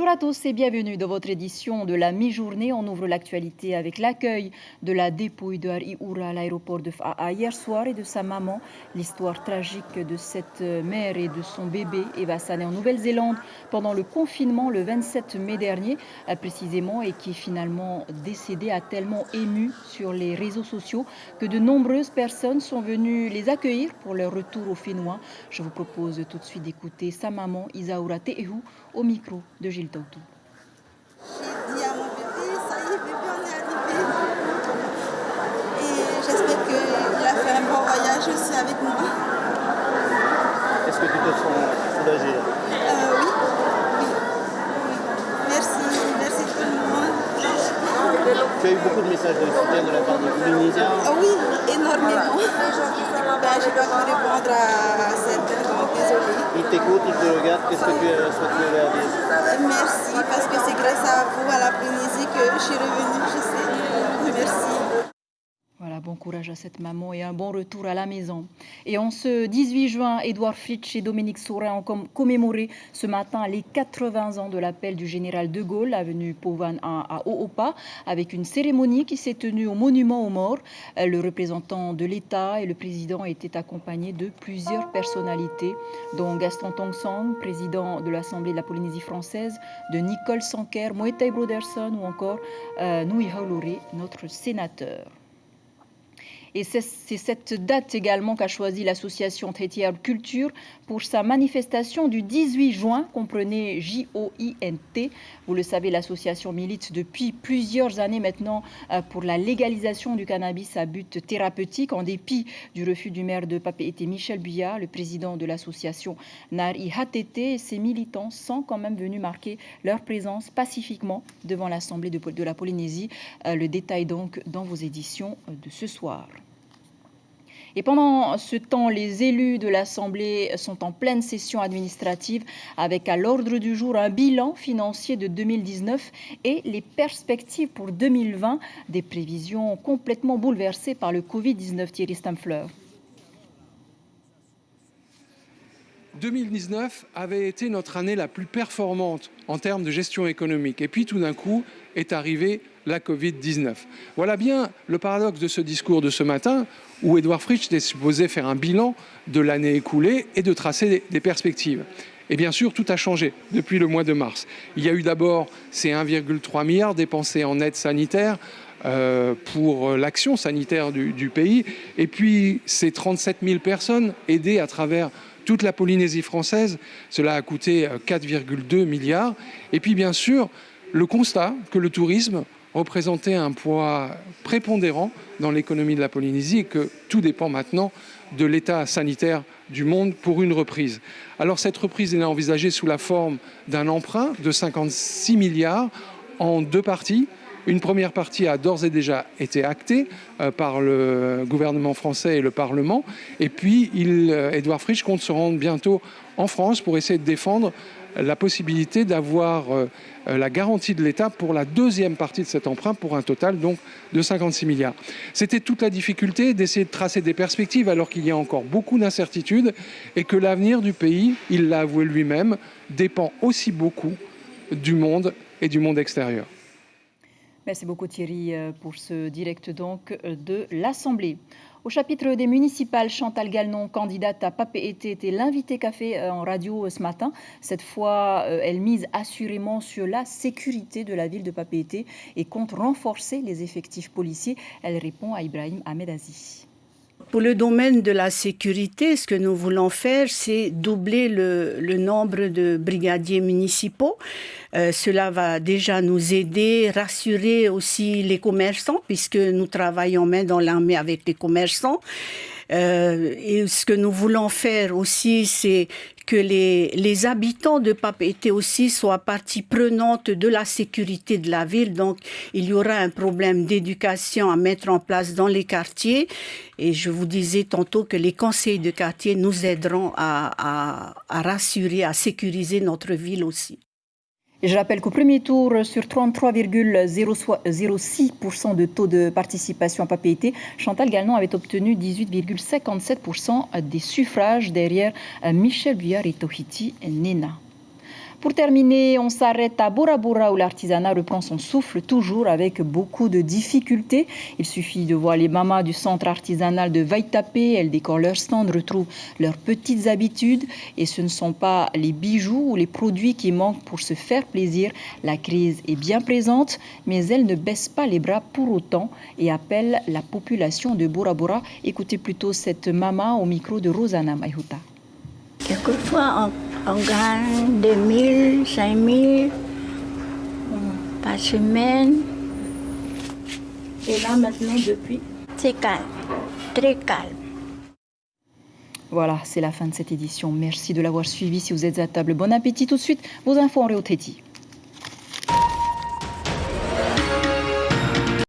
Bonjour à tous et bienvenue dans votre édition de la mi-journée. On ouvre l'actualité avec l'accueil de la dépouille de Hari Oura à l'aéroport de Fa'a hier soir et de sa maman. L'histoire tragique de cette mère et de son bébé Eva Sané en Nouvelle-Zélande pendant le confinement le 27 mai dernier précisément et qui est finalement décédée a tellement ému sur les réseaux sociaux que de nombreuses personnes sont venues les accueillir pour leur retour au Fénois. Je vous propose tout de suite d'écouter sa maman Isaoura Te'ehu au micro de Gilles Tautou. J'ai dit à mon bébé, ça y est bébé, on est arrivé. Et j'espère qu'il a fait un bon voyage aussi avec moi. Est-ce que tu te sens soulagée là? Oui. Merci tout le monde. Tu as eu beaucoup de messages de soutien de la part des Polynésiens? Oui, énormément. Je ne peux pas répondre à certains, donc désolée. Ils t'écoutent, ils te regardent, qu'est-ce que tu souhaites leur dire? Merci, parce que c'est grâce à vous, à la Polynésie, que je suis revenue, je sais. Merci. Voilà, bon courage à cette maman et un bon retour à la maison. Et en ce 18 juin, Édouard Fritsch et Dominique Saurin ont commémoré ce matin les 80 ans de l'appel du général de Gaulle, avenue Pauvan à Oopa, avec une cérémonie qui s'est tenue au monument aux morts. Le représentant de l'État et le président étaient accompagnés de plusieurs personnalités, dont Gaston Tong-Sang, président de l'Assemblée de la Polynésie française, de Nicole Sanker, Moetai Broderson ou encore Nui Haulore, notre sénateur. Et c'est cette date également qu'a choisi l'association Trétière Culture pour sa manifestation du 18 juin, comprenez J-O-I-N-T. Vous le savez, l'association milite depuis plusieurs années maintenant pour la légalisation du cannabis à but thérapeutique, en dépit du refus du maire de Papeete, Michel Buyat, le président de l'association Nari Hatete. Ces militants sont quand même venus marquer leur présence pacifiquement devant l'Assemblée de la Polynésie. Le détail donc dans vos éditions de ce soir. Et pendant ce temps, les élus de l'Assemblée sont en pleine session administrative avec à l'ordre du jour un bilan financier de 2019 et les perspectives pour 2020, des prévisions complètement bouleversées par le Covid-19. Thierry Stamfleur. 2019 avait été notre année la plus performante en termes de gestion économique. Et puis tout d'un coup est arrivée la Covid-19. Voilà bien le paradoxe de ce discours de ce matin où Édouard Fritsch est supposé faire un bilan de l'année écoulée et de tracer des perspectives. Et bien sûr, tout a changé depuis le mois de mars. Il y a eu d'abord ces 1,3 milliard dépensés en aide sanitaire pour l'action sanitaire du pays. Et puis ces 37 000 personnes aidées à travers toute la Polynésie française. Cela a coûté 4,2 milliards. Et puis bien sûr, le constat que le tourisme représentait un poids prépondérant dans l'économie de la Polynésie et que tout dépend maintenant de l'état sanitaire du monde pour une reprise. Alors cette reprise est envisagée sous la forme d'un emprunt de 56 milliards en deux parties. Une première partie a d'ores et déjà été actée par le gouvernement français et le Parlement. Et puis, Édouard Fritsch compte se rendre bientôt en France pour essayer de défendre la possibilité d'avoir la garantie de l'État pour la deuxième partie de cet emprunt, pour un total donc de 56 milliards. C'était toute la difficulté d'essayer de tracer des perspectives alors qu'il y a encore beaucoup d'incertitudes et que l'avenir du pays, il l'a avoué lui-même, dépend aussi beaucoup du monde et du monde extérieur. Merci beaucoup Thierry pour ce direct donc de l'Assemblée. Au chapitre des municipales, Chantal Gallnon, candidate à Papeete, était l'invité café en radio ce matin. Cette fois, elle mise assurément sur la sécurité de la ville de Papeete et compte renforcer les effectifs policiers. Elle répond à Ibrahim Ahmed Aziz. Pour le domaine de la sécurité, ce que nous voulons faire, c'est doubler le nombre de brigadiers municipaux. Cela va déjà nous aider, rassurer aussi les commerçants, puisque nous travaillons main dans la main avec les commerçants. Et ce que nous voulons faire aussi, c'est que les habitants de Papeete aussi soient partie prenante de la sécurité de la ville. Donc, il y aura un problème d'éducation à mettre en place dans les quartiers. Et je vous disais tantôt que les conseils de quartier nous aideront à rassurer, à sécuriser notre ville aussi. Je rappelle qu'au premier tour, sur 33,06% de taux de participation à Papeete, Chantal Gallnon avait obtenu 18,57% des suffrages derrière Michel Buyat et Tohiti Nena. Pour terminer, on s'arrête à Bora Bora où l'artisanat reprend son souffle, toujours avec beaucoup de difficultés. Il suffit de voir les mamas du centre artisanal de Vaitapé. Elles décorent leur stand, retrouvent leurs petites habitudes. Et ce ne sont pas les bijoux ou les produits qui manquent pour se faire plaisir. La crise est bien présente, mais elle ne baisse pas les bras pour autant et appelle la population de Bora Bora. Écoutez plutôt cette maman au micro de Rosana Maihuta. Quelquefois, on gagne 2000, 5000 par semaine. Et là, maintenant, depuis, c'est calme, très calme. Voilà, c'est la fin de cette édition. Merci de l'avoir suivi. Si vous êtes à table, bon appétit. Tout de suite, vos infos en Réau Téti.